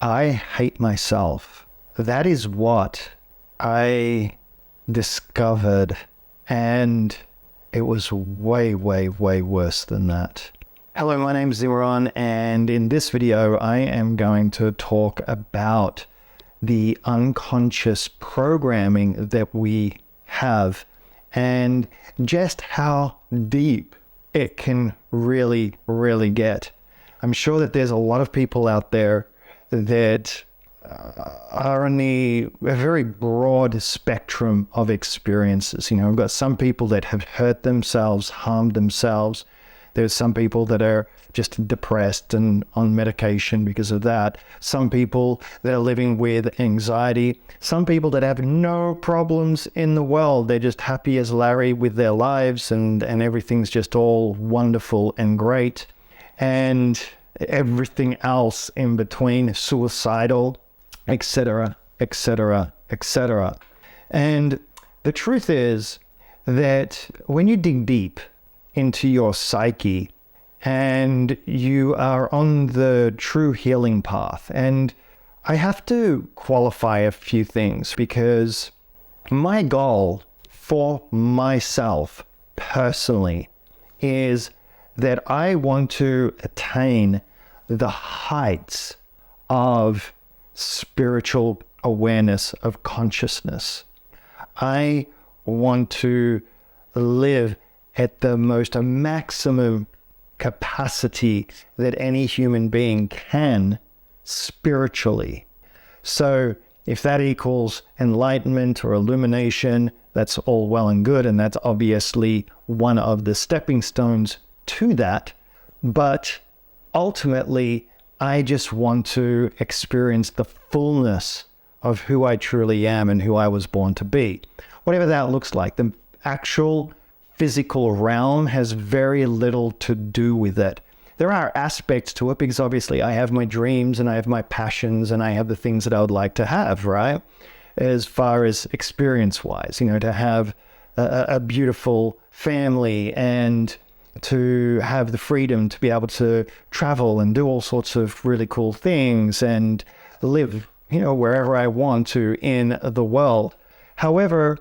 I hate myself. That is what I discovered, and it was way, way, way worse than that. Hello, my name is Zimmaron, and in this video, I am going to talk about the unconscious programming that we have and just how deep it can really, really get. I'm sure that there's a lot of people out there that are on a very broad spectrum of experiences. You know, we've got some people that have hurt themselves, harmed themselves. There's some people that are just depressed and on medication because of that. Some people that are living with anxiety. Some people that have no problems in the world. They're just happy as Larry with their lives and everything's just all wonderful and great. And everything else in between, suicidal, etc., etc., etc. And the truth is that when you dig deep into your psyche and you are on the true healing path, and I have to qualify a few things because my goal for myself personally is that I want to attain the heights of spiritual awareness, of consciousness. I want to live at the most maximum capacity that any human being can spiritually. So if that equals enlightenment or illumination, that's all well and good, and that's obviously one of the stepping stones to that. But ultimately, I just want to experience the fullness of who I truly am and who I was born to be. Whatever that looks like, the actual physical realm has very little to do with it. There are aspects to it because obviously I have my dreams and I have my passions and I have the things that I would like to have, right? As far as experience-wise, you know, to have a beautiful family and to have the freedom to be able to travel and do all sorts of really cool things and live, you know, wherever I want to in the world. However,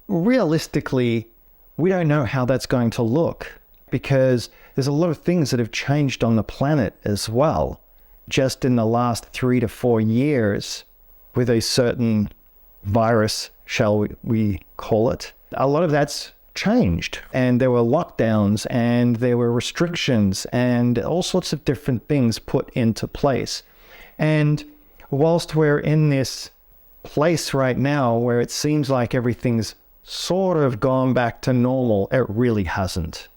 realistically, we don't know how that's going to look because there's a lot of things that have changed on the planet as well, just in the last 3 to 4 years with a certain virus, shall we call it. A lot of that's changed, and there were lockdowns and there were restrictions and all sorts of different things put into place. And whilst we're in this place right now where it seems like everything's sort of gone back to normal, it really hasn't.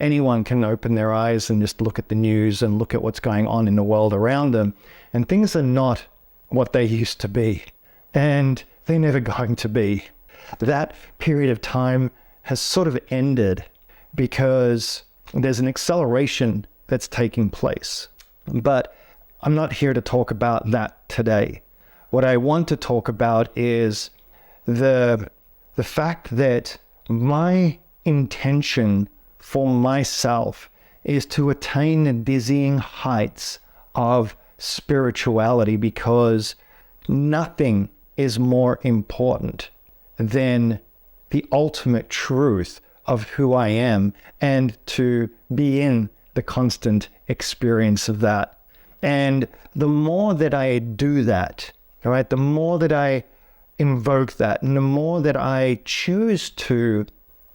Anyone can open their eyes and just look at the news and look at what's going on in the world around them, and things are not what they used to be, and they're never going to be. That period of time has sort of ended because there's an acceleration that's taking place. But I'm not here to talk about that today. What I want to talk about is the fact that my intention for myself is to attain the dizzying heights of spirituality, because nothing is more important than the ultimate truth of who I am and to be in the constant experience of that. And the more that I do that, all right, the more that I invoke that, and the more that I choose to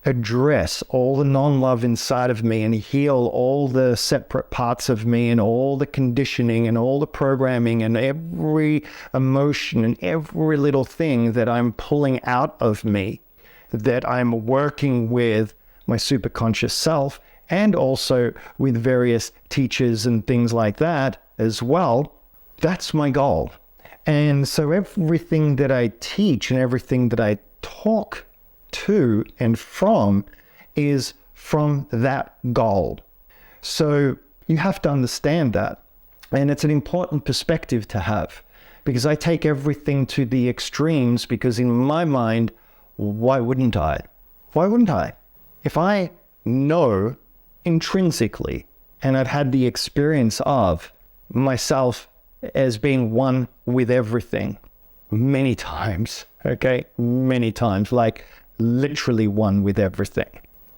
address all the non-love inside of me and heal all the separate parts of me and all the conditioning and all the programming and every emotion and every little thing that I'm pulling out of me, that I'm working with my superconscious self and also with various teachers and things like that as well, that's my goal. And so everything that I teach and everything that I talk to and from is from that goal. So you have to understand that. And it's an important perspective to have, because I take everything to the extremes, because in my mind, why wouldn't I? Why wouldn't I? If I know intrinsically, and I've had the experience of myself as being one with everything many times, okay? Many times, like literally one with everything.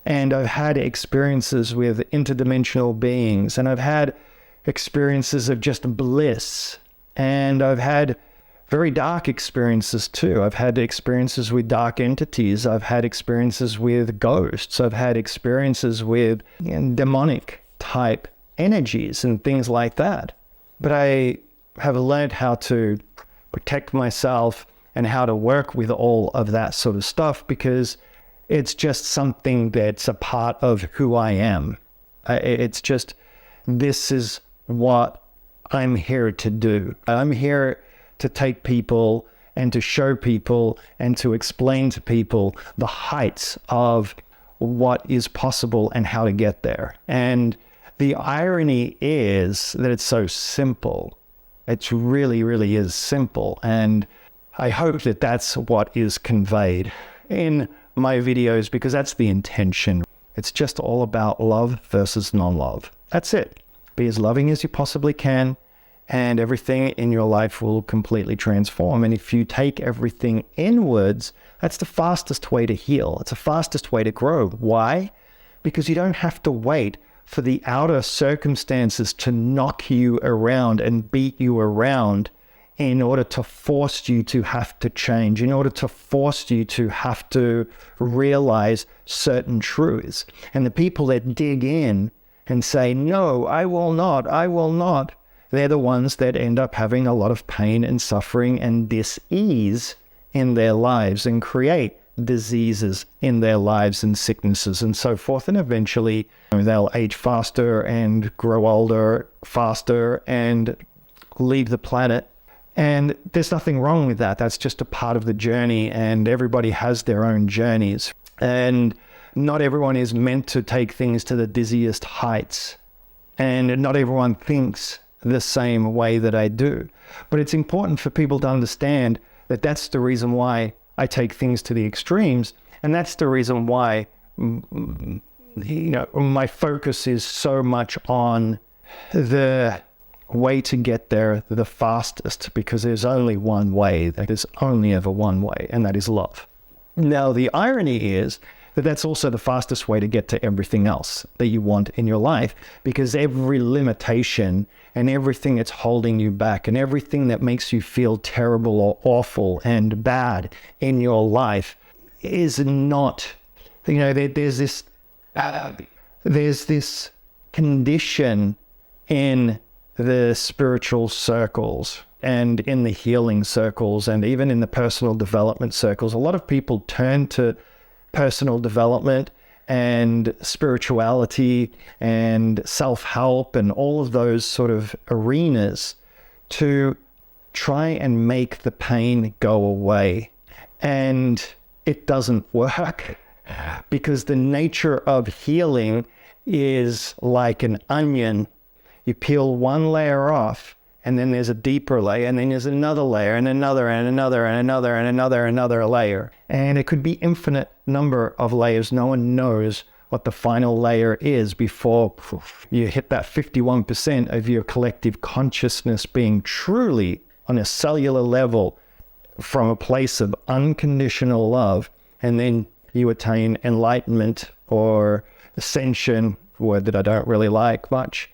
And I've had experiences with interdimensional beings, and I've had experiences of just bliss, and I've had very dark experiences too. I've had experiences with dark entities. I've had experiences with ghosts. I've had experiences with demonic type energies and things like that. But I have learned how to protect myself and how to work with all of that sort of stuff, because it's just something that's a part of who I am. It's just, this is what I'm here to do. I'm here to take people and to show people and to explain to people the heights of what is possible and how to get there. And the irony is that it's so simple. It really, really is simple. And I hope that that's what is conveyed in my videos, because that's the intention. It's just all about love versus non-love. That's it. Be as loving as you possibly can, and everything in your life will completely transform. And if you take everything inwards, that's the fastest way to heal. It's the fastest way to grow. Why? Because you don't have to wait for the outer circumstances to knock you around and beat you around in order to force you to have to change, in order to force you to have to realize certain truths. And the people that dig in and say, no, I will not, they're the ones that end up having a lot of pain and suffering and dis-ease in their lives, and create diseases in their lives and sicknesses and so forth. And eventually they'll age faster and grow older faster and leave the planet. And there's nothing wrong with that. That's just a part of the journey, and everybody has their own journeys. And not everyone is meant to take things to the dizziest heights. And not everyone thinks the same way that I do. But it's important for people to understand that that's the reason why I take things to the extremes. And that's the reason why, my focus is so much on the way to get there the fastest, because there's only one way. There's only ever one way, and that is love. Now, the irony is that that's also the fastest way to get to everything else that you want in your life, because every limitation and everything that's holding you back and everything that makes you feel terrible or awful and bad in your life is not, there's this condition in the spiritual circles and in the healing circles and even in the personal development circles. A lot of people turn to personal development and spirituality and self-help and all of those sort of arenas to try and make the pain go away. And it doesn't work, because the nature of healing is like an onion. You peel one layer off, and then there's a deeper layer, and then there's another layer, and another, and another, and another, and another layer. And it could be infinite number of layers. No one knows what the final layer is before you hit that 51% of your collective consciousness being truly on a cellular level from a place of unconditional love. And then you attain enlightenment or ascension, a word that I don't really like much,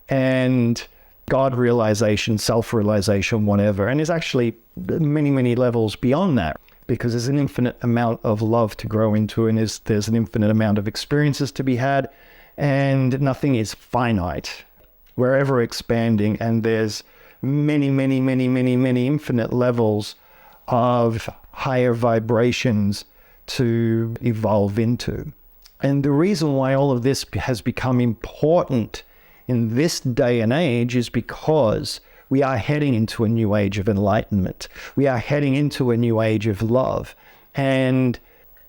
and God realization, self-realization, whatever. And there's actually many, many levels beyond that, because there's an infinite amount of love to grow into, and there's an infinite amount of experiences to be had, and nothing is finite. We're ever expanding, and there's many, many, many, many, many infinite levels of higher vibrations to evolve into. And the reason why all of this has become important in this day and age is because we are heading into a new age of enlightenment. We are heading into a new age of love. And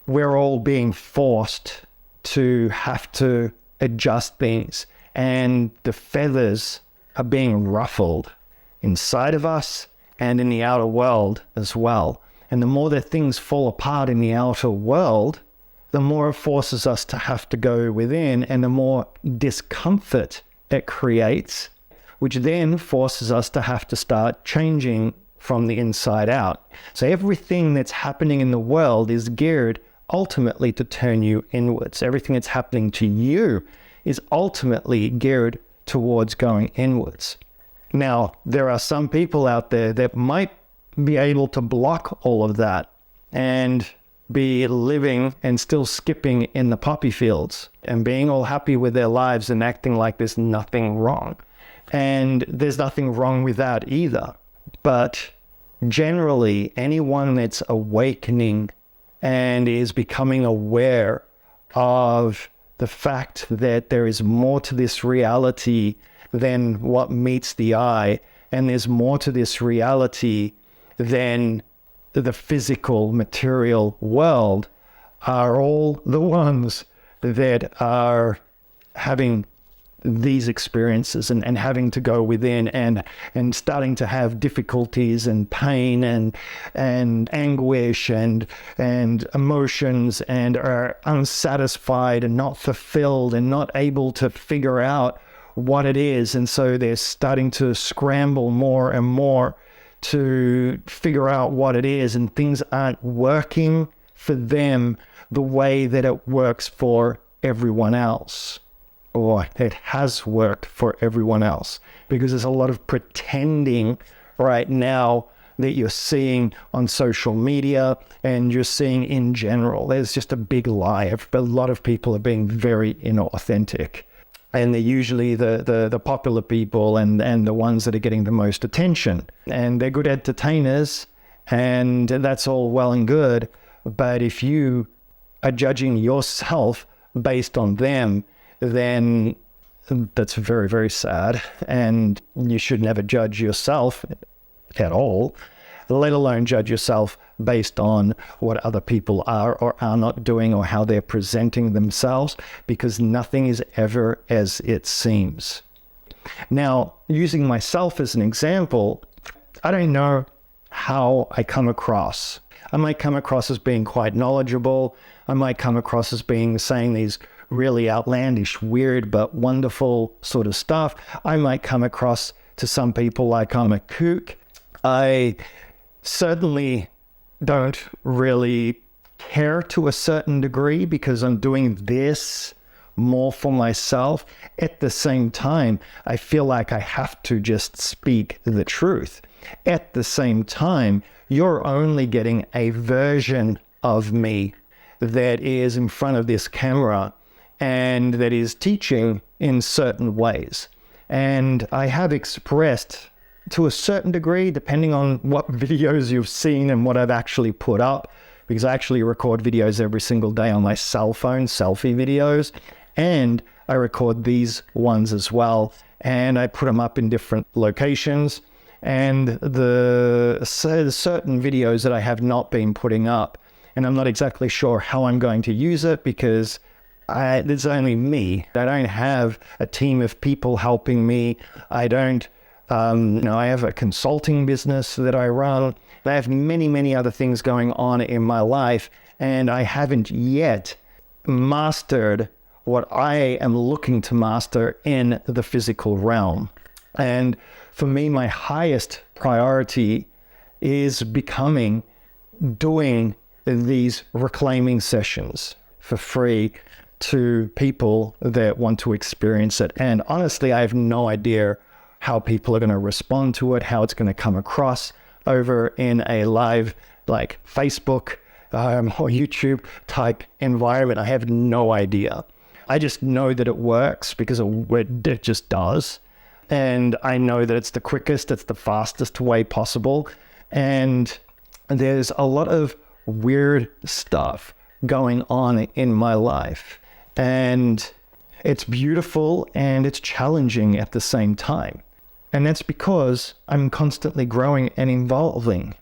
we're all being forced to have to adjust things. And the feathers are being ruffled inside of us and in the outer world as well. And the more that things fall apart in the outer world, the more it forces us to have to go within, and the more discomfort it creates, which then forces us to have to start changing from the inside out. So everything that's happening in the world is geared ultimately to turn you inwards. Everything that's happening to you is ultimately geared towards going inwards. Now, there are some people out there that might be able to block all of that and be living and still skipping in the poppy fields and being all happy with their lives and acting like there's nothing wrong. And there's nothing wrong with that either. But generally, anyone that's awakening and is becoming aware of the fact that there is more to this reality than what meets the eye, and there's more to this reality than the physical material world, are all the ones that are having these experiences and having to go within and starting to have difficulties and pain and anguish and emotions, and are unsatisfied and not fulfilled and not able to figure out what it is. And so they're starting to scramble more and more to figure out what it is, and things aren't working for them the way that it works for everyone else, or it has worked for everyone else, because there's a lot of pretending right now that you're seeing on social media and you're seeing in general. There's just a big lie. A lot of people are being very inauthentic. And they're usually the popular people and the ones that are getting the most attention. And they're good entertainers, and that's all well and good. But if you are judging yourself based on them, then that's very, very sad. And you should never judge yourself at all, let alone judge yourself based on what other people are or are not doing or how they're presenting themselves, because nothing is ever as it seems. Now, using myself as an example, I don't know how I come across. I might come across as being quite knowledgeable. I might come across as saying these really outlandish, weird, but wonderful sort of stuff. I might come across to some people like I'm a kook. I certainly don't really care to a certain degree, because I'm doing this more for myself. At the same time, I feel like I have to just speak the truth. At the same time, you're only getting a version of me that is in front of this camera and that is teaching in certain ways. And I have expressed to a certain degree, depending on what videos you've seen and what I've actually put up, because I actually record videos every single day on my cell phone, selfie videos, and I record these ones as well, and I put them up in different locations. And the certain videos that I have not been putting up, and I'm not exactly sure how I'm going to use it, because there's only me. I don't have a team of people helping me. I don't I have a consulting business that I run. I have many, many other things going on in my life, and I haven't yet mastered what I am looking to master in the physical realm. And for me, my highest priority is doing these reclaiming sessions for free to people that want to experience it. And honestly, I have no idea how people are going to respond to it, how it's going to come across over in a live like Facebook or YouTube type environment. I have no idea. I just know that it works because it just does. And I know that it's the quickest, it's the fastest way possible. And there's a lot of weird stuff going on in my life. And it's beautiful and it's challenging at the same time. And that's because I'm constantly growing and evolving.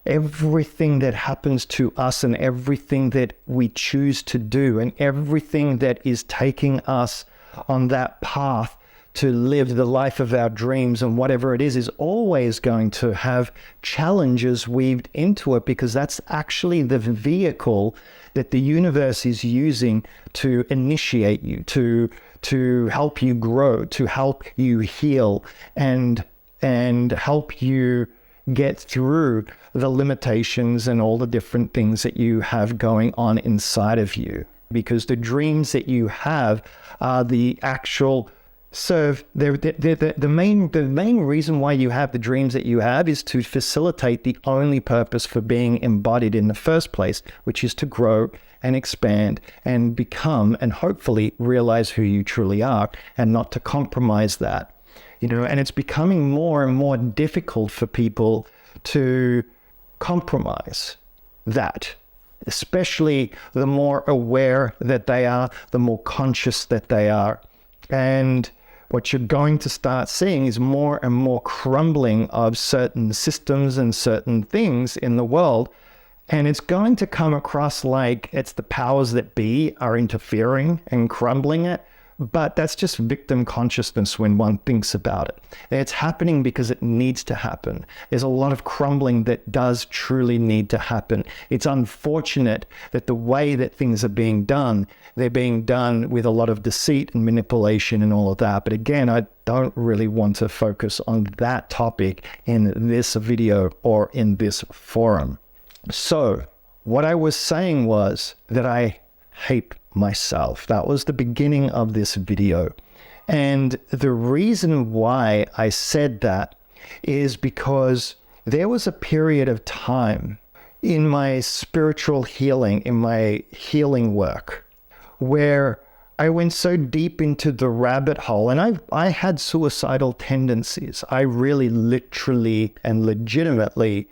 Everything that happens to us and everything that we choose to do and everything that is taking us on that path to live the life of our dreams, and whatever it is always going to have challenges weaved into it, because that's actually the vehicle that the universe is using to initiate you, to help you grow, to help you heal, and help you get through the limitations and all the different things that you have going on inside of you. Because the dreams that you have are the actual the main reason why you have the dreams that you have is to facilitate the only purpose for being embodied in the first place, which is to grow and expand and become and hopefully realize who you truly are, and not to compromise that. And it's becoming more and more difficult for people to compromise that, especially the more aware that they are, the more conscious that they are. And what you're going to start seeing is more and more crumbling of certain systems and certain things in the world. And it's going to come across like it's the powers that be are interfering and crumbling it. But that's just victim consciousness when one thinks about it. It's happening because it needs to happen. There's a lot of crumbling that does truly need to happen. It's unfortunate that the way that things are being done, they're being done with a lot of deceit and manipulation and all of that. But again, I don't really want to focus on that topic in this video or in this forum. So what I was saying was that I hate myself. That was the beginning of this video. And the reason why I said that is because there was a period of time in my spiritual healing, in my healing work, where I went so deep into the rabbit hole, and I had suicidal tendencies. I really literally and legitimately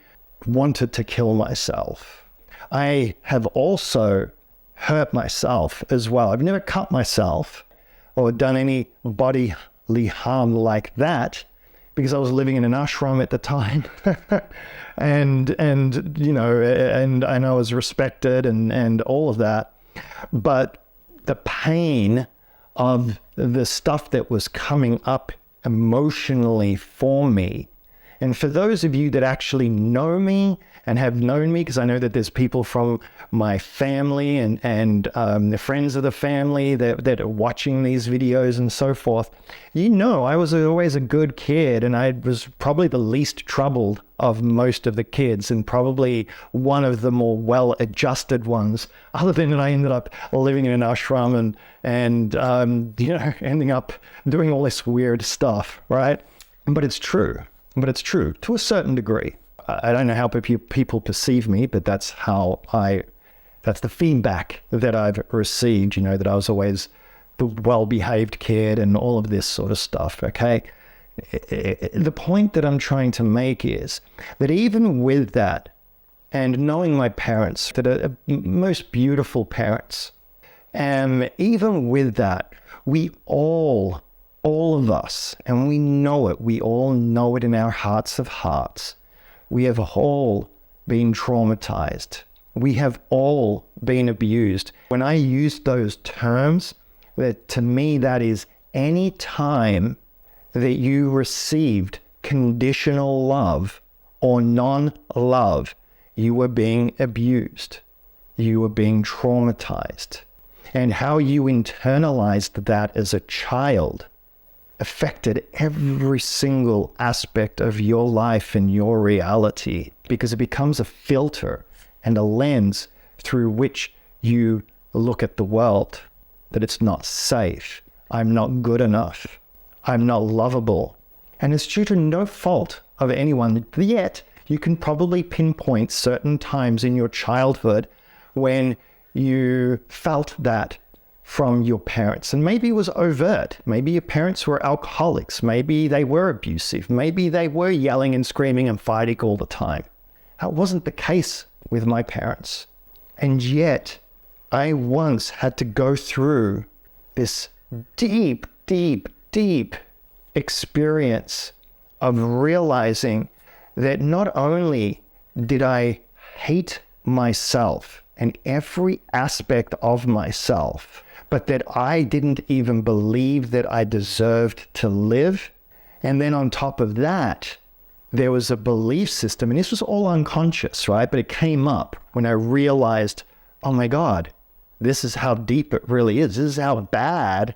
wanted to kill myself. I have also hurt myself as well. I've never cut myself or done any bodily harm like that, because I was living in an ashram at the time. and I was respected and all of that. But the pain of the stuff that was coming up emotionally for me, and for those of you that actually know me and have known me, because I know that there's people from my family and the friends of the family that are watching these videos and so forth, I was always a good kid, and I was probably the least troubled of most of the kids, and probably one of the more well-adjusted ones, other than that I ended up living in an ashram and ending up doing all this weird stuff, right? But it's true to a certain degree. I don't know how people perceive me, but that's the feedback that I've received, that I was always the well-behaved kid and all of this sort of stuff, okay? The point that I'm trying to make is that even with that, and knowing my parents, that are most beautiful parents, and even with that, we all of us, and we all know it in our hearts of hearts, we have all been traumatized. We have all been abused. When I use those terms, that to me, that is any time that you received conditional love or non-love, you were being abused. You were being traumatized. And how you internalized that as a child affected every single aspect of your life and your reality, because it becomes a filter and a lens through which you look at the world, that it's not safe, I'm not good enough, I'm not lovable. And it's due to no fault of anyone, yet you can probably pinpoint certain times in your childhood when you felt that from your parents. And maybe it was overt. Maybe your parents were alcoholics. Maybe they were abusive. Maybe they were yelling and screaming and fighting all the time. That wasn't the case with my parents. And yet, I once had to go through this deep, deep, deep experience of realizing that not only did I hate myself and every aspect of myself, but that I didn't even believe that I deserved to live. And then on top of that, there was a belief system, and this was all unconscious, right? But it came up when I realized, oh my God, this is how deep it really is. This is how bad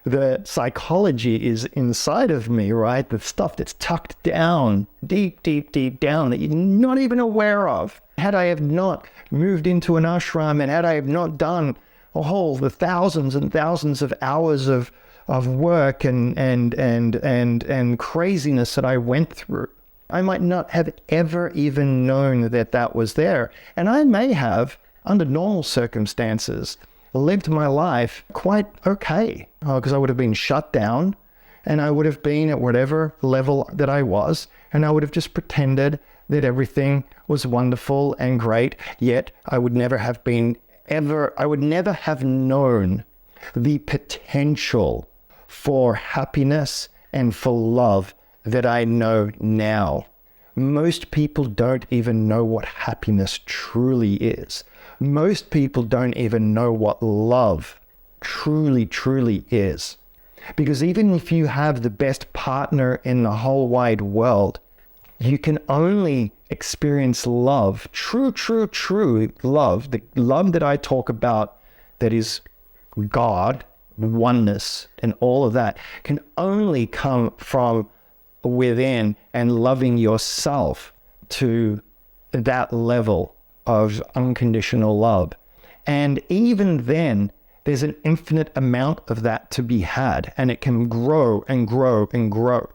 the psychology is inside of me, right? The stuff that's tucked down, deep, deep, deep down that you're not even aware of. Had I have not moved into an ashram, and had I have not done the thousands and thousands of hours of work and craziness that I went through, I might not have ever even known that that was there. And I may have, under normal circumstances, lived my life quite okay, because I would have been shut down, and I would have been at whatever level that I was, and I would have just pretended that everything was wonderful and great, yet I would never have known the potential for happiness and for love that I know now. Most people don't even know what happiness truly is. Most people don't even know what love truly, truly is. Because even if you have the best partner in the whole wide world, you can only experience love, true love, the love that I talk about, that is God, oneness, and all of that, can only come from within and loving yourself to that level of unconditional love. And even then, there's an infinite amount of that to be had, and it can grow and grow and grow.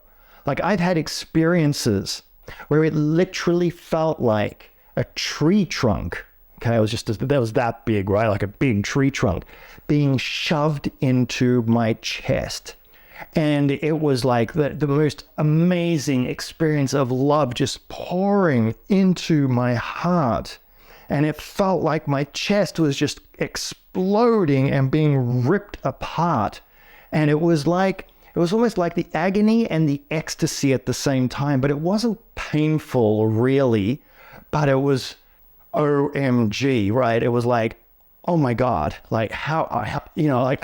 Like, I've had experiences where it literally felt like a tree trunk. Okay, that was that big, right? Like a big tree trunk being shoved into my chest. And it was like the most amazing experience of love just pouring into my heart. And it felt like my chest was just exploding and being ripped apart. And it was almost like the agony and the ecstasy at the same time, but it wasn't painful really, but it was OMG, right? It was like, oh my God, like I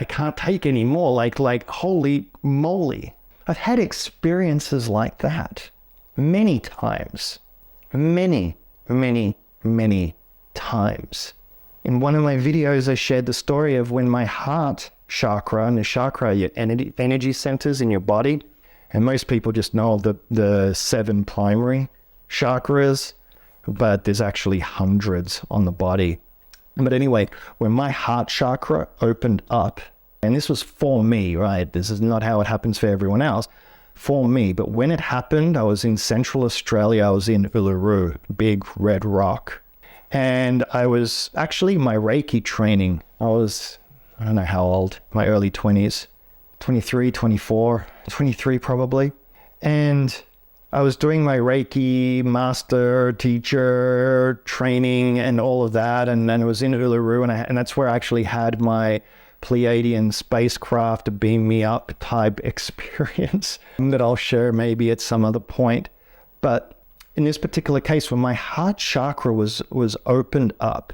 can't take anymore. Like holy moly. I've had experiences like that many times, many times. In one of my videos, I shared the story of when my heart chakra, and the chakra, your energy centers in your body, and most people just know the 7 primary chakras, but there's actually hundreds on the body. But anyway, when my heart chakra opened up, and this was for me, right? This is not how it happens for everyone else, for me. But when it happened, I was in Central Australia. I was in Uluru, big red rock. And I was actually, my Reiki training, I don't know how old, my early 20s, 23, 24, 23 probably. And I was doing my Reiki master teacher training and all of that. And then it was in Uluru, and that's where I actually had my Pleiadian spacecraft beam me up type experience that I'll share maybe at some other point. But in this particular case, when my heart chakra was opened up,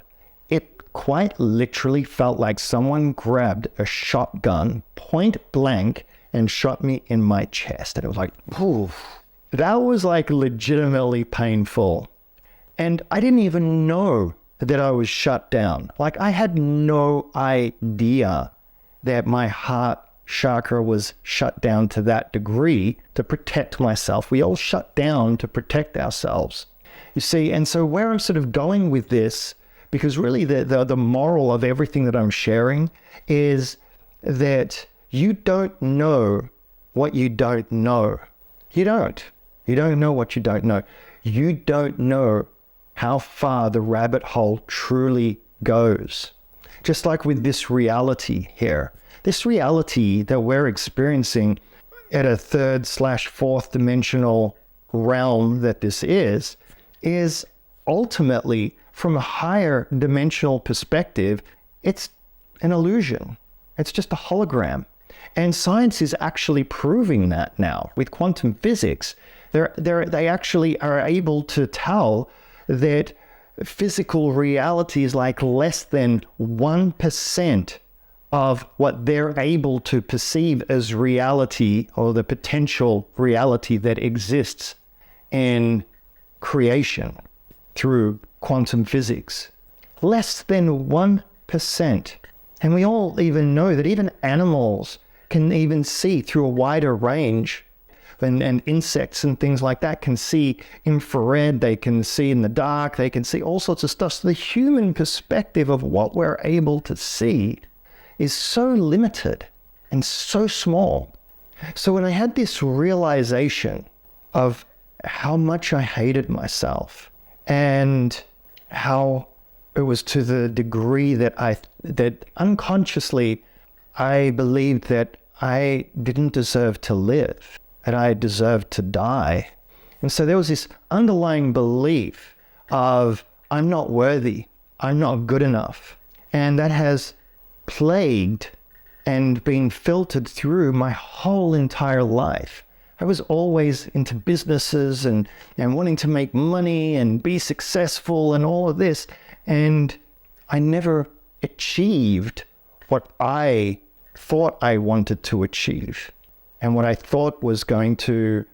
it quite literally felt like someone grabbed a shotgun point blank and shot me in my chest. And it was like, oof. That was like legitimately painful. And I didn't even know that I was shut down. Like, I had no idea that my heart chakra was shut down to that degree to protect myself. We all shut down to protect ourselves, you see. And so where I'm sort of going with this, because really the moral of everything that I'm sharing is that you don't know what you don't know. You don't know what you don't know. You don't know how far the rabbit hole truly goes. Just like with this reality here. This reality that we're experiencing at a 3rd/4th dimensional realm that this is ultimately, from a higher dimensional perspective, it's an illusion. It's just a hologram. And science is actually proving that now with quantum physics. They actually are able to tell that physical reality is like less than 1% of what they're able to perceive as reality, or the potential reality that exists in creation through quantum physics. Less than 1%. And we all even know that even animals can even see through a wider range, and insects and things like that can see infrared, they can see in the dark, they can see all sorts of stuff. So the human perspective of what we're able to see is so limited and so small. So when I had this realization of how much I hated myself, and how it was to the degree that unconsciously I believed that I didn't deserve to live, that I deserved to die. And so there was this underlying belief of I'm not worthy, I'm not good enough. And that has plagued and been filtered through my whole entire life. I was always into businesses and wanting to make money and be successful and all of this. And I never achieved what I thought I wanted to achieve, and what I thought was going to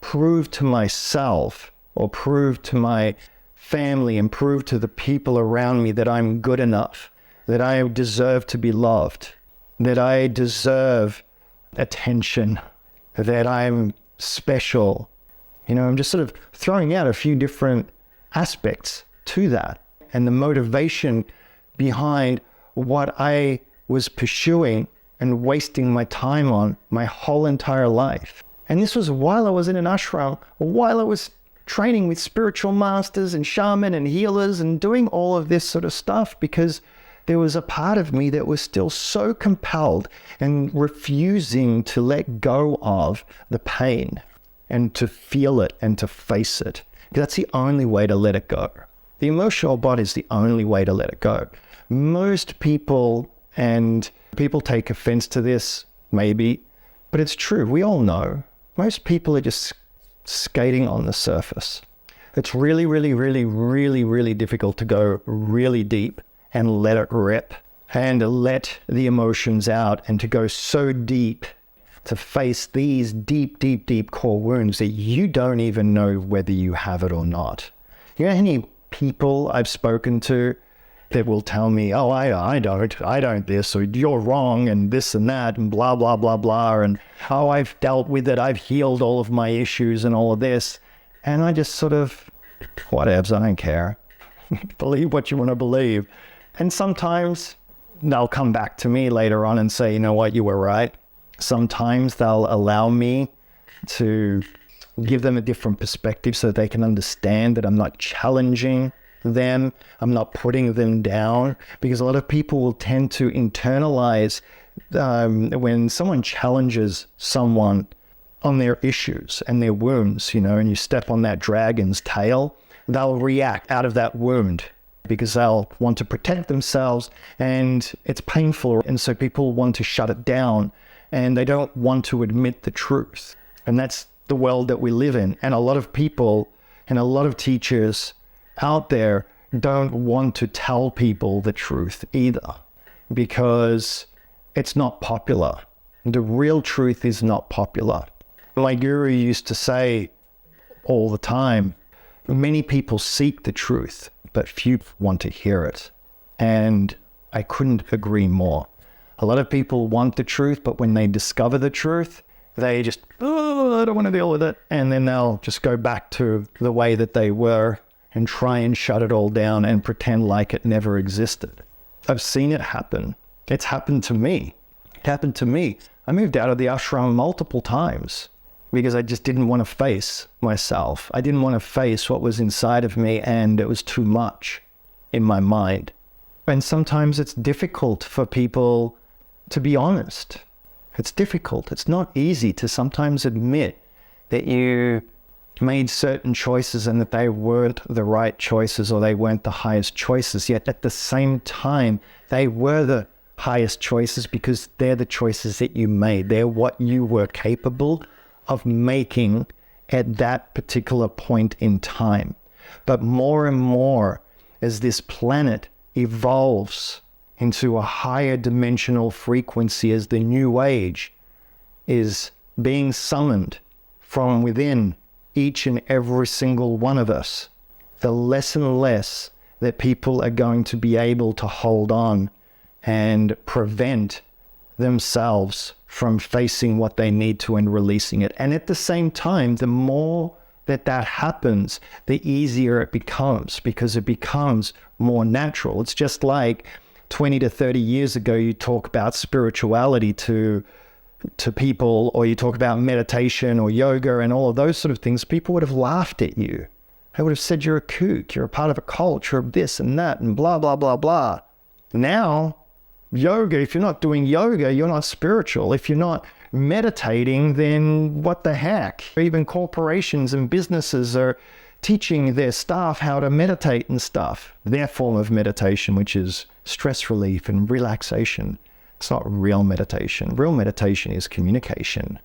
prove to myself, or prove to my family, and prove to the people around me that I'm good enough, that I deserve to be loved, that I deserve attention, that I'm special. I'm just sort of throwing out a few different aspects to that. And the motivation behind what I was pursuing and wasting my time on my whole entire life. And this was while I was in an ashram, while I was training with spiritual masters and shaman and healers and doing all of this sort of stuff, because there was a part of me that was still so compelled and refusing to let go of the pain and to feel it and to face it. Because that's the only way to let it go. The emotional body is the only way to let it go. Most people, and people take offense to this, maybe, but it's true. We all know. Most people are just skating on the surface. It's really, really, really, really, really difficult to go really deep and let it rip and let the emotions out, and to go so deep to face these deep, deep, deep core wounds that you don't even know whether you have it or not. You know how many people I've spoken to that will tell me, oh, I don't this, or you're wrong, and this and that, and blah, blah, blah, blah, and how I've dealt with it, I've healed all of my issues and all of this. And I just sort of, whatevs, I don't care. Believe what you want to believe. And sometimes they'll come back to me later on and say, you know what, you were right. Sometimes they'll allow me to give them a different perspective so they can understand that I'm not challenging them, I'm not putting them down, because a lot of people will tend to internalize when someone challenges someone on their issues and their wounds, and you step on that dragon's tail, they'll react out of that wound because they'll want to protect themselves, and it's painful. And so people want to shut it down, and they don't want to admit the truth. And that's the world that we live in. And a lot of people and a lot of teachers out there don't want to tell people the truth either, because it's not popular. The real truth is not popular. My guru used to say all the time, many people seek the truth, but few want to hear it. And I couldn't agree more. A lot of people want the truth, but when they discover the truth, they just, I don't want to deal with it. And then they'll just go back to the way that they were and try and shut it all down and pretend like it never existed. I've seen it happen. It's happened to me. It happened to me. I moved out of the ashram multiple times because I just didn't want to face myself. I didn't want to face what was inside of me, and it was too much in my mind. And sometimes it's difficult for people to be honest. It's difficult. It's not easy to sometimes admit that you made certain choices and that they weren't the right choices, or they weren't the highest choices, yet at the same time, they were the highest choices because they're the choices that you made. They're what you were capable of making at that particular point in time. But more and more, as this planet evolves into a higher dimensional frequency as the New Age is being summoned from within each and every single one of us, the less and less that people are going to be able to hold on and prevent themselves from facing what they need to and releasing it. And at the same time, the more that happens, the easier it becomes, because it becomes more natural. It's just like 20 to 30 years ago, you talk about spirituality to people, or you talk about meditation or yoga and all of those sort of things, people would have laughed at you. They would have said, you're a kook, you're a part of a cult, you're this and that and blah, blah, blah, blah. Now, yoga, if you're not doing yoga, you're not spiritual. If you're not meditating, then what the heck? Even corporations and businesses are teaching their staff how to meditate and stuff. Their form of meditation, which is stress relief and relaxation. It's not real meditation. Real meditation is communication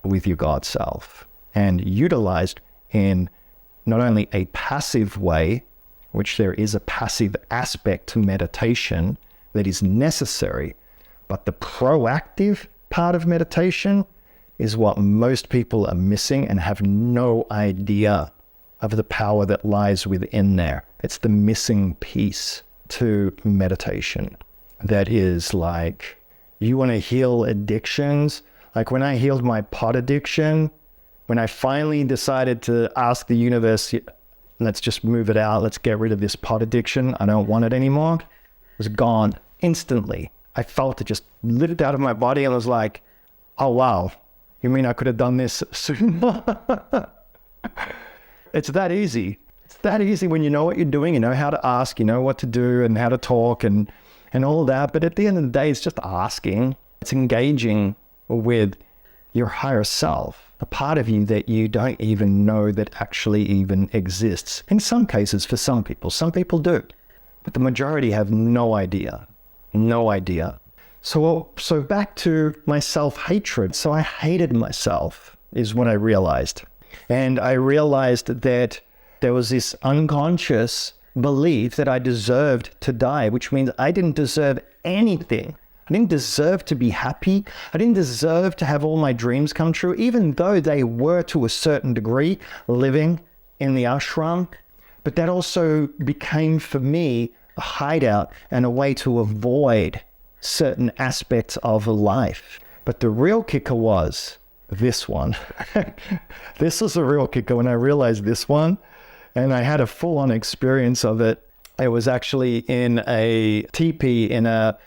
with your God self, and utilized in not only a passive way, which there is a passive aspect to meditation that is necessary, but the proactive part of meditation is what most people are missing and have no idea of the power that lies within there. It's the missing piece to meditation. That is like, you want to heal addictions. Like when I healed my pot addiction, when I finally decided to ask the universe, let's just move it out, let's get rid of this pot addiction, I don't want it anymore, it was gone instantly. I felt it just lit it out of my body, and I was like, oh wow, you mean I could have done this sooner? It's that easy. It's that easy when you know what you're doing, you know how to ask, you know what to do and how to talk and all of that. But at the end of the day, it's just asking. It's engaging with your higher self, a part of you that you don't even know that actually even exists. In some cases, for some people do, but the majority have no idea. No idea. So back to my self-hatred. So I hated myself is what I realized. And I realized that there was this unconscious belief that I deserved to die, which means I didn't deserve anything. I didn't deserve to be happy. I didn't deserve to have all my dreams come true, even though they were to a certain degree living in the ashram. But that also became for me a hideout and a way to avoid certain aspects of life. But the real kicker was this one. This was the real kicker when I realized this one, and I had a full-on experience of it. It was actually in a teepee in a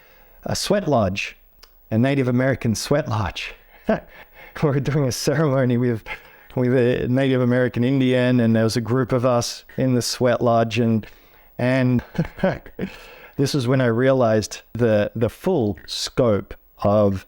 sweat lodge, a Native American sweat lodge. We were doing a ceremony with a Native American Indian, and there was a group of us in the sweat lodge, and this is when I realized the full scope of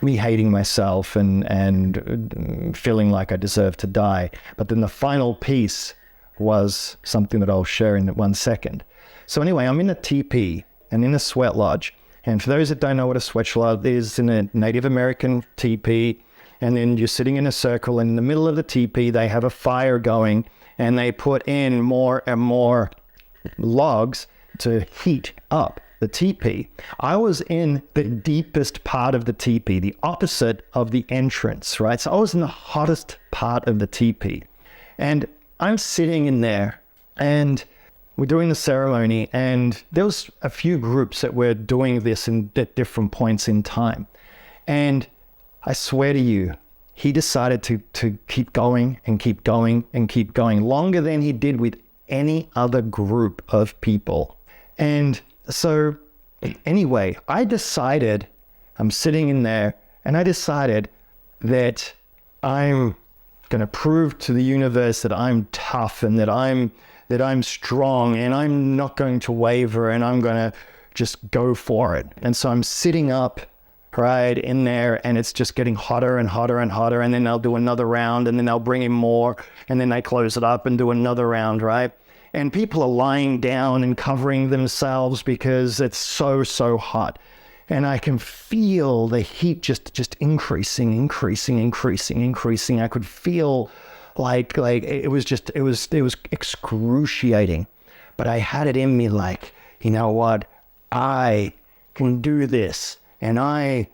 me hating myself and feeling like I deserved to die. But then the final piece was something that I'll share in 1 second. So anyway, I'm in a teepee and in a sweat lodge. And for those that don't know what a sweat lodge is, in a Native American teepee, and then you're sitting in a circle, and in the middle of the teepee, they have a fire going, and they put in more and more logs to heat up the teepee. I was in the deepest part of the teepee, the opposite of the entrance, right? So I was in the hottest part of the teepee. And I'm sitting in there, and we're doing the ceremony, and there was a few groups that were doing this at different points in time. And I swear to you, he decided to keep going and keep going and keep going longer than he did with any other group of people. And so anyway, I'm sitting in there, and I decided that I'm going to prove to the universe that I'm tough and that I'm strong, and I'm not going to waver, and I'm going to just go for it. And so I'm sitting up right in there, and it's just getting hotter and hotter and hotter. And then they'll do another round, and then they'll bring in more, and then they close it up and do another round, right? And people are lying down and covering themselves because it's so hot. And I can feel the heat just increasing. I could feel like it was excruciating. But I had it in me like, you know what? I can do this, and I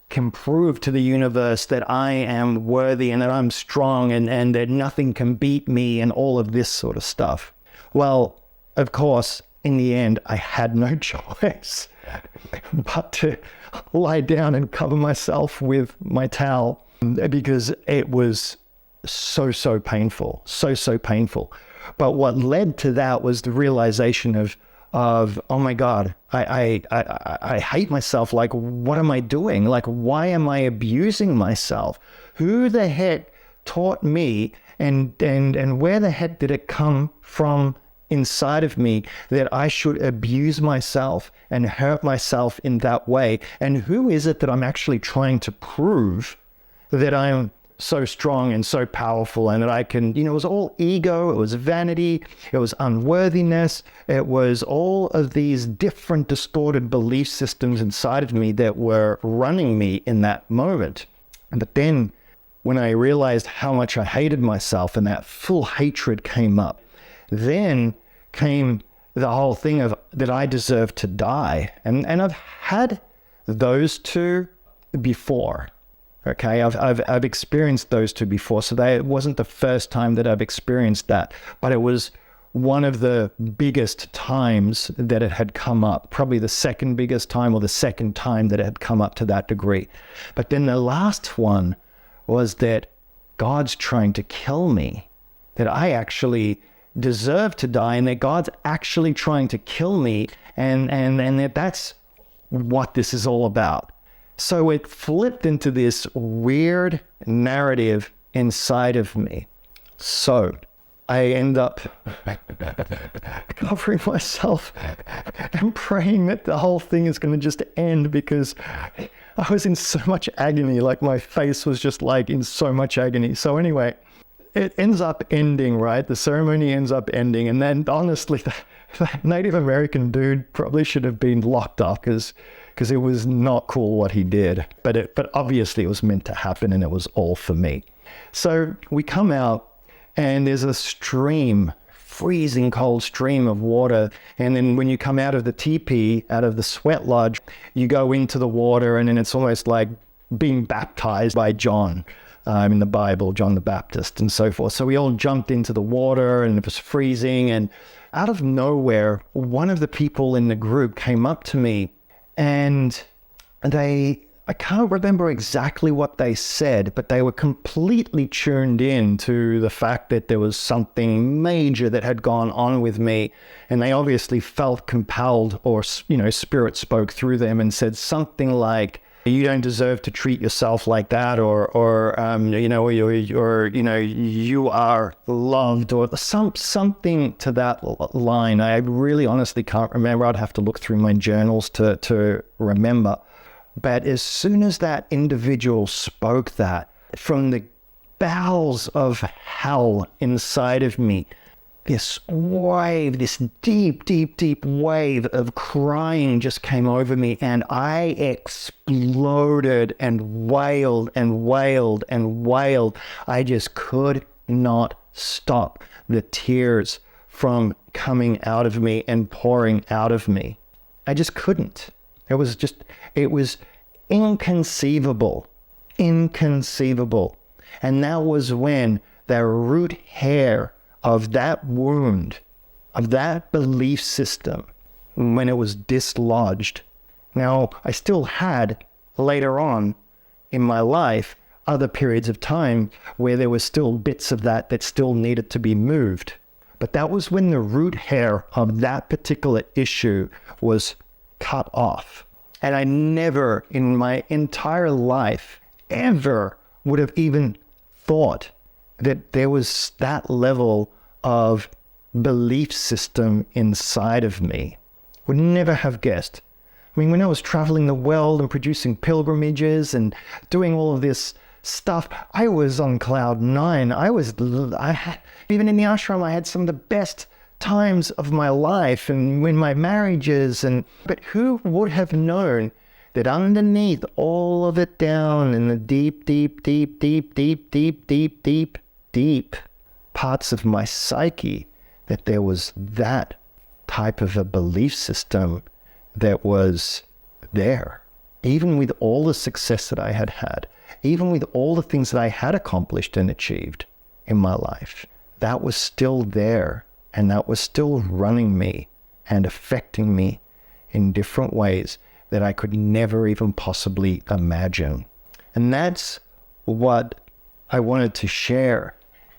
can prove to the universe that I am worthy and that I'm strong and that nothing can beat me and all of this sort of stuff. Well, of course, in the end, I had no choice but to lie down and cover myself with my towel because it was so painful, so painful. But what led to that was the realization of oh my God, I hate myself. Like, what am I doing? Like, why am I abusing myself? Who the heck taught me and where the heck did it come from inside of me that I should abuse myself and hurt myself in that way? And who is it that I'm actually trying to prove that I'm so strong and so powerful and that I can, it was all ego, it was vanity, it was unworthiness, it was all of these different distorted belief systems inside of me that were running me in that moment. But then when I realized how much I hated myself and that full hatred came up, then came the whole thing of that I deserve to die. And I've had those two before. Okay, I've experienced those two before, so it wasn't the first time that I've experienced that, but it was one of the biggest times that it had come up, probably the second biggest time or the second time that it had come up to that degree. But then the last one was that God's trying to kill me, that I actually deserve to die, and that God's actually trying to kill me, and that's what this is all about. So it flipped into this weird narrative inside of me. So I end up covering myself and praying that the whole thing is going to just end, because I was in so much agony. Like, my face was just like in so much agony. So anyway, it ends up ending, right? The ceremony ends up ending. And then honestly, that Native American dude probably should have been locked up because it was not cool what he did. But obviously it was meant to happen, and it was all for me. So we come out, and there's a stream, freezing cold stream of water. And then when you come out of the teepee, out of the sweat lodge, you go into the water, and then it's almost like being baptized by John in the Bible, John the Baptist and so forth. So we all jumped into the water, and it was freezing. And out of nowhere, one of the people in the group came up to me, and I can't remember exactly what they said, but they were completely tuned in to the fact that there was something major that had gone on with me. And they obviously felt compelled, or, spirit spoke through them and said something like, you don't deserve to treat yourself like that, or you are loved, or something to that line. I really honestly can't remember. I'd have to look through my journals to remember. But as soon as that individual spoke that, from the bowels of hell inside of me, this wave, this deep wave of crying just came over me, and I exploded and wailed and wailed and wailed. I just could not stop the tears from coming out of me and pouring out of me. I just couldn't. It was inconceivable. And that was when the root hair of that wound, of that belief system, when it was dislodged. Now, I still had, later on in my life, other periods of time where there were still bits of that still needed to be moved. But that was when the root hair of that particular issue was cut off. And I never in my entire life ever would have even thought that there was that level of belief system inside of me. Would never have guessed. I mean, when I was traveling the world and producing pilgrimages and doing all of this stuff, I was on cloud nine. Even in the ashram, I had some of the best times of my life, and when my marriages, but who would have known that underneath all of it, down in the deep parts of my psyche, that there was that type of a belief system that was there. Even with all the success that I had had, even with all the things that I had accomplished and achieved in my life, that was still there, and that was still running me and affecting me in different ways that I could never even possibly imagine. And that's what I wanted to share,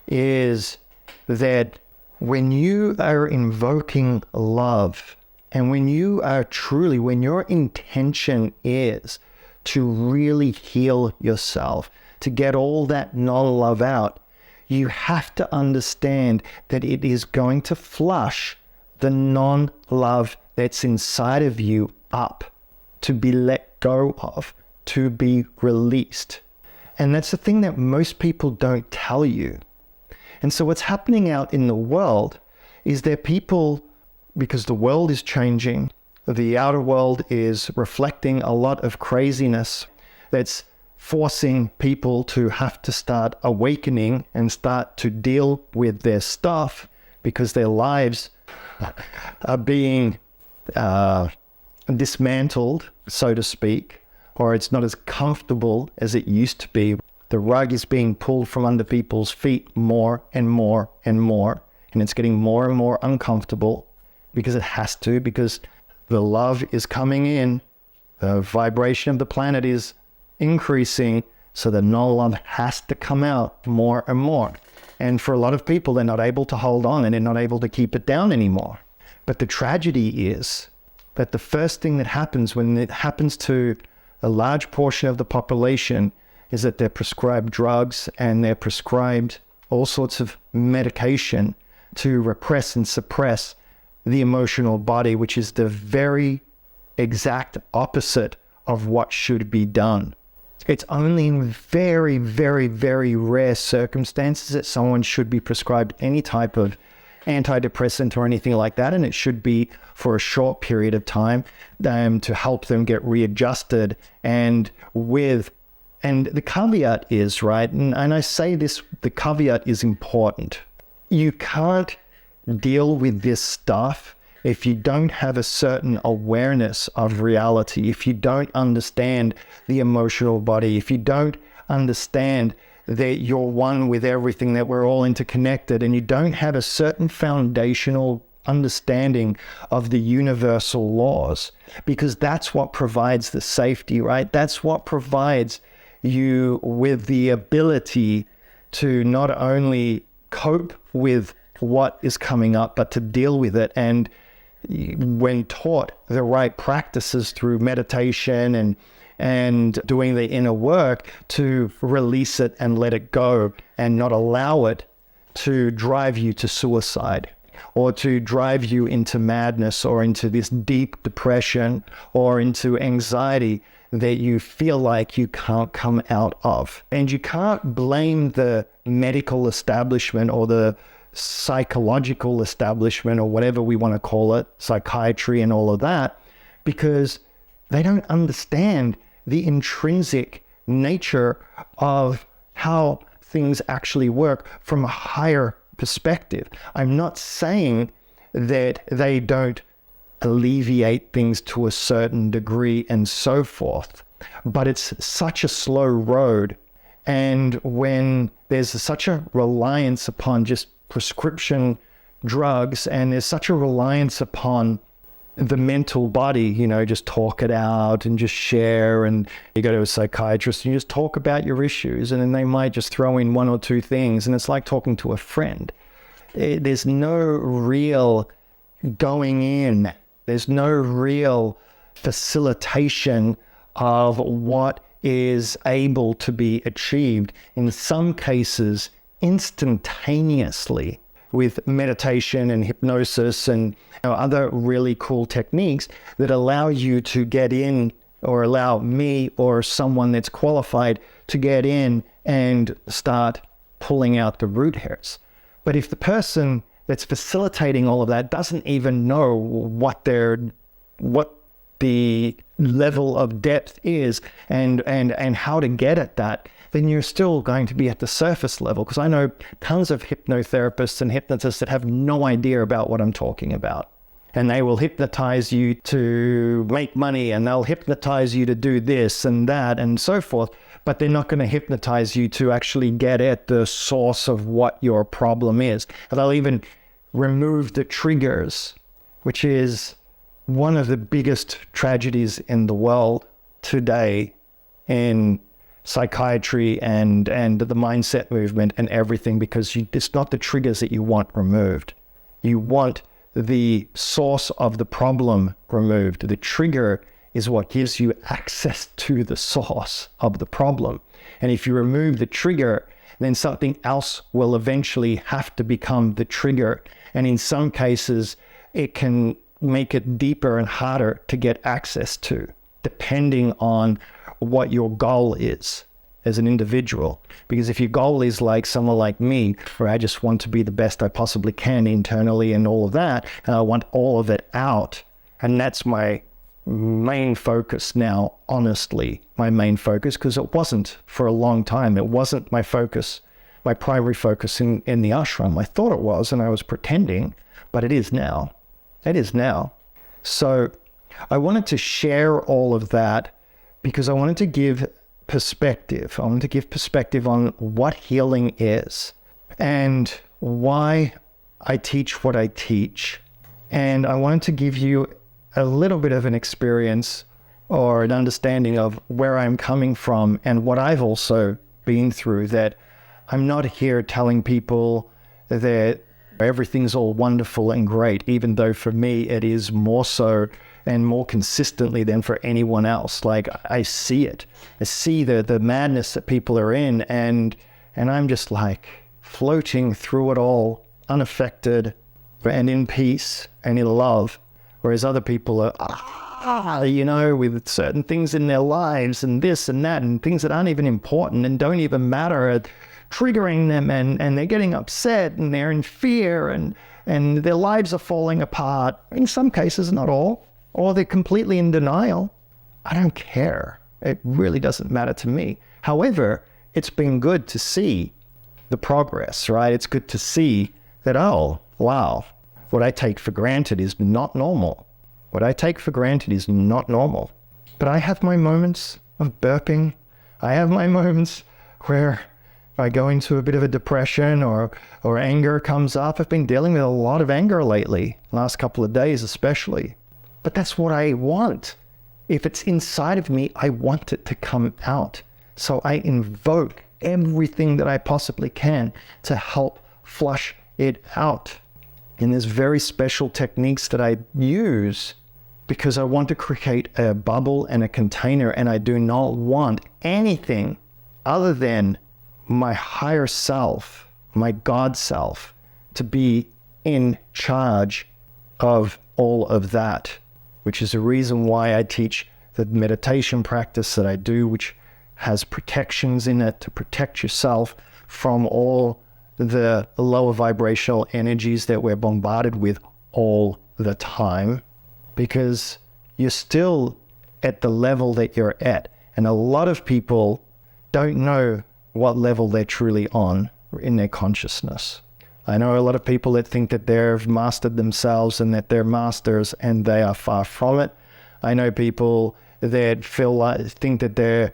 is that when you are invoking love, and when you are truly, when your intention is to really heal yourself, to get all that non-love out, you have to understand that it is going to flush the non-love that's inside of you up, to be let go of, to be released. And that's the thing that most people don't tell you. And so what's happening out in the world is that people, because the world is changing, the outer world is reflecting a lot of craziness that's forcing people to have to start awakening and start to deal with their stuff, because their lives are being dismantled, so to speak, or it's not as comfortable as it used to be. The rug is being pulled from under people's feet more and more and more, and it's getting more and more uncomfortable, because it has to, because the love is coming in, the vibration of the planet is increasing, so the non-love has to come out more and more. And for a lot of people, they're not able to hold on, and they're not able to keep it down anymore. But the tragedy is that the first thing that happens when it happens to a large portion of the population is that they're prescribed drugs, and they're prescribed all sorts of medication to repress and suppress the emotional body, which is the very exact opposite of what should be done. It's only in very, very, very rare circumstances that someone should be prescribed any type of antidepressant or anything like that, and it should be for a short period of time to help them get readjusted. And the caveat is, right, and I say this, the caveat is important. You can't deal with this stuff if you don't have a certain awareness of reality, if you don't understand the emotional body, if you don't understand that you're one with everything, that we're all interconnected, and you don't have a certain foundational understanding of the universal laws, because that's what provides the safety, right? That's what provides you with the ability to not only cope with what is coming up, but to deal with it. And when taught the right practices through meditation and doing the inner work, to release it and let it go, and not allow it to drive you to suicide, or to drive you into madness, or into this deep depression, or into anxiety that you feel like you can't come out of. And you can't blame the medical establishment or the psychological establishment, or whatever we want to call it, psychiatry and all of that, because they don't understand the intrinsic nature of how things actually work from a higher perspective. I'm not saying that they don't alleviate things to a certain degree and so forth, but it's such a slow road. And when there's such a reliance upon just prescription drugs, and there's such a reliance upon the mental body, just talk it out and just share, and you go to a psychiatrist and you just talk about your issues, and then they might just throw in one or two things, and it's like talking to a friend. There's no real going in. There's no real facilitation of what is able to be achieved, in some cases instantaneously, with meditation and hypnosis and other really cool techniques that allow you to get in, or allow me or someone that's qualified to get in and start pulling out the root hairs. But if the person that's facilitating all of that doesn't even know what the level of depth is and how to get at that, then you're still going to be at the surface level. Because I know tons of hypnotherapists and hypnotists that have no idea about what I'm talking about. And they will hypnotize you to make money, and they'll hypnotize you to do this and that and so forth. But they're not going to hypnotize you to actually get at the source of what your problem is. And they'll even remove the triggers, which is one of the biggest tragedies in the world today in psychiatry and the mindset movement and everything, because it's not the triggers that you want removed. You want the source of the problem removed. The trigger is what gives you access to the source of the problem. And if you remove the trigger, then something else will eventually have to become the trigger. And in some cases, it can make it deeper and harder to get access to, depending on what your goal is as an individual. Because if your goal is like someone like me, where I just want to be the best I possibly can internally and all of that, and I want all of it out, and that's my main focus now, honestly, my main focus, because it wasn't for a long time. It wasn't my focus, my primary focus in the ashram. I thought it was, and I was pretending, but it is now. It is now. So I wanted to share all of that because I wanted to give perspective. I wanted to give perspective on what healing is and why I teach what I teach. And I wanted to give you a little bit of an experience or an understanding of where I'm coming from and what I've also been through, that I'm not here telling people that everything's all wonderful and great, even though for me it is more so and more consistently than for anyone else. Like, I see it. I see the madness that people are in, and I'm just like floating through it all, unaffected and in peace and in love. Whereas other people are, with certain things in their lives and this and that and things that aren't even important and don't even matter are triggering them, and they're getting upset and they're in fear and their lives are falling apart. In some cases, not all, or they're completely in denial. I don't care. It really doesn't matter to me. However, it's been good to see the progress, right? It's good to see that, oh, wow, what I take for granted is not normal. What I take for granted is not normal. But I have my moments of burping. I have my moments where I go into a bit of a depression or anger comes up. I've been dealing with a lot of anger lately, last couple of days especially. But that's what I want. If it's inside of me, I want it to come out. So I invoke everything that I possibly can to help flush it out. And there's very special techniques that I use because I want to create a bubble and a container, and I do not want anything other than my higher self, my God self, to be in charge of all of that, which is the reason why I teach the meditation practice that I do, which has protections in it to protect yourself from all the lower vibrational energies that we're bombarded with all the time, because you're still at the level that you're at. And a lot of people don't know what level they're truly on in their consciousness. I know a lot of people that think that they've mastered themselves and that they're masters, and they are far from it. I know people that think that they're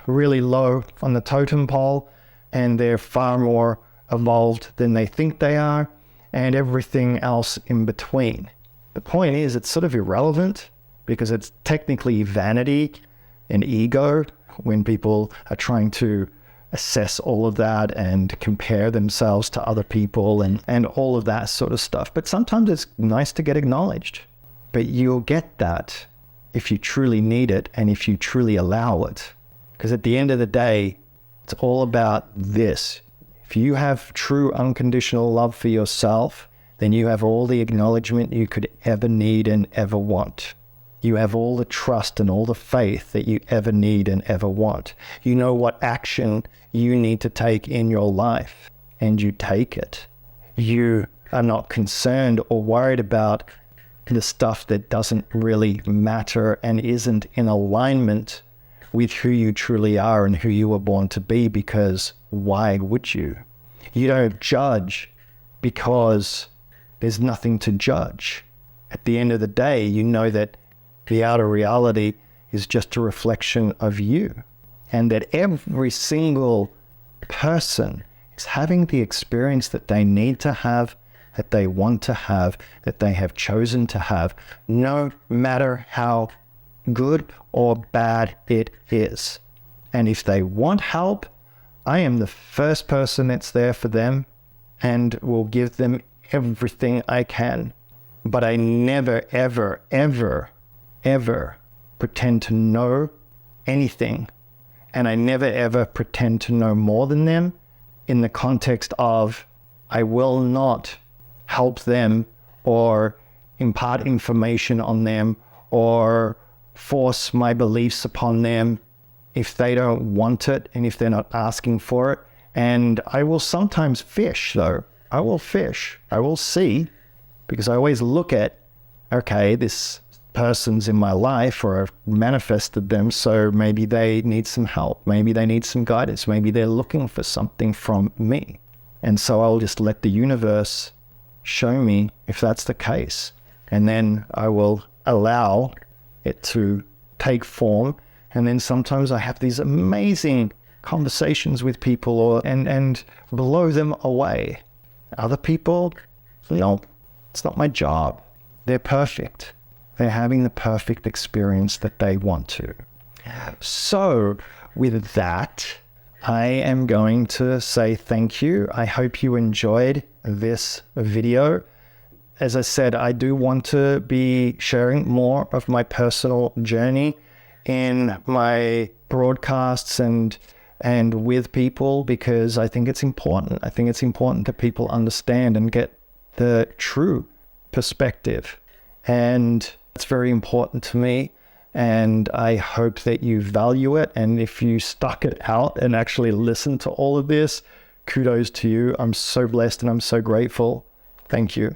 really low on the totem pole, and they're far more evolved than they think they are, and everything else in between. The point is, it's sort of irrelevant because it's technically vanity and ego when people are trying to assess all of that and compare themselves to other people and all of that sort of stuff. But sometimes it's nice to get acknowledged. But you'll get that if you truly need it and if you truly allow it. Because at the end of the day, it's all about this. If you have true unconditional love for yourself, then you have all the acknowledgement you could ever need and ever want. You have all the trust and all the faith that you ever need and ever want. You know what action you need to take in your life, and you take it. You are not concerned or worried about the stuff that doesn't really matter and isn't in alignment with who you truly are and who you were born to be, because why would you? You don't judge because there's nothing to judge. at the end of the day, you know that the outer reality is just a reflection of you, and that every single person is having the experience that they need to have, that they want to have, that they have chosen to have, no matter how good or bad it is. And if they want help, I am the first person that's there for them and will give them everything I can. But I never, ever, ever, ever pretend to know anything. And I never, ever pretend to know more than them, in the context of I will not help them or impart information on them or force my beliefs upon them if they don't want it and if they're not asking for it. And I will sometimes fish, though. I will fish. I will see, because I always look at, okay, this person's in my life, or I've manifested them, so maybe they need some help. Maybe they need some guidance. Maybe they're looking for something from me. And so I'll just let the universe show me if that's the case. And then I will allow it to take form. And then sometimes I have these amazing conversations with people and blow them away. Other people, no, it's not my job. They're perfect. They're having the perfect experience that they want to. So with that, I am going to say thank you. I hope you enjoyed this video. As I said, I do want to be sharing more of my personal journey in my broadcasts and with people, because I think it's important. I think it's important that people understand and get the true perspective. And it's very important to me. And I hope that you value it. And if you stuck it out and actually listened to all of this, kudos to you. I'm so blessed and I'm so grateful. Thank you.